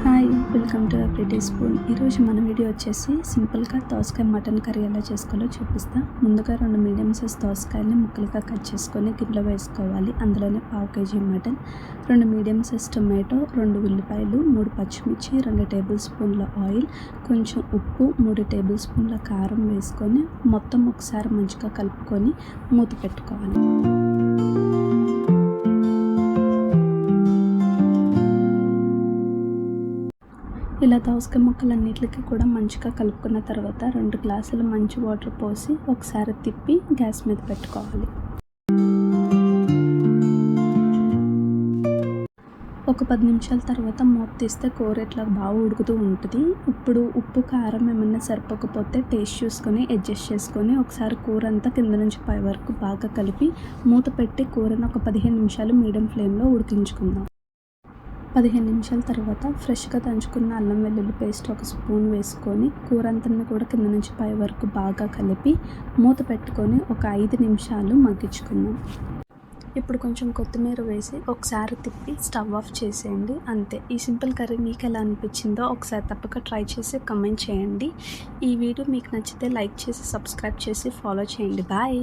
Hi, welcome to everyday spoon. ఈరోజు మన video వచ్చేసి సింపుల్గా దోసకాయ మటన్ కర్రీ ఎలా చేసుకోవాలో చూపిస్తా. ముందుగా 2 మీడియం సైజ్ దోసకాయలని ముక్కలుగా కట్ చేసుకొని గిన్నెలో వేసుకోవాలి. అందులోనే 1/2 kg mutton, 2 medium size tomato, 2 ఉల్లిపాయలు, 3 పచ్చిమిర్చి, 2 టేబుల్ స్పూన్ల ఆయిల్, కొంచెం ఉప్పు, 3 టేబుల్ స్పూన్ల కారం వేసుకొని మొత్తం ఒకసారి మంచిగా కలుపుకొని మూత పెట్టుకోవాలి. ఇలా దోసకాయ ముక్కలన్నిటికి కూడా మంచిగా కలుపుకున్న తర్వాత 2 గ్లాసులు మంచి వాటర్ పోసి ఒకసారి తిప్పి గ్యాస్ మీద పెట్టుకోవాలి. ఒక 10 నిమిషాల తర్వాత మూత తీస్తే కూర ఇట్లా బాగా ఉడుకుతూ ఉంటుంది. ఇప్పుడు ఉప్పు కారం ఏమన్నా సరిపోకపోతే టేస్ట్ చూసుకొని అడ్జస్ట్ చేసుకొని ఒకసారి కూర అంతా కింద నుంచి పై వరకు బాగా కలిపి మూత పెట్టి కూరను ఒక 15 నిమిషాలు మీడియం ఫ్లేమ్లో ఉడికించుకుందాం. 15 నిమిషాల తర్వాత ఫ్రెష్గా దంచుకున్న అల్లం వెల్లుల్లి పేస్ట్ 1 స్పూన్ వేసుకొని కూర అంతా కూడా కింద నుంచి పై వరకు బాగా కలిపి మూత పెట్టుకొని ఒక 5 నిమిషాలు మగ్గించుకుందాం. ఇప్పుడు కొంచెం కొత్తిమీర వేసి ఒకసారి తిప్పి స్టవ్ ఆఫ్ చేసేయండి. అంతే. ఈ సింపుల్ కర్రీ మీకు ఎలా అనిపించిందో ఒకసారి తప్పక ట్రై చేసి కమెంట్ చేయండి. ఈ వీడియో మీకు నచ్చితే లైక్ చేసి సబ్స్క్రైబ్ చేసి ఫాలో చేయండి. బాయ్.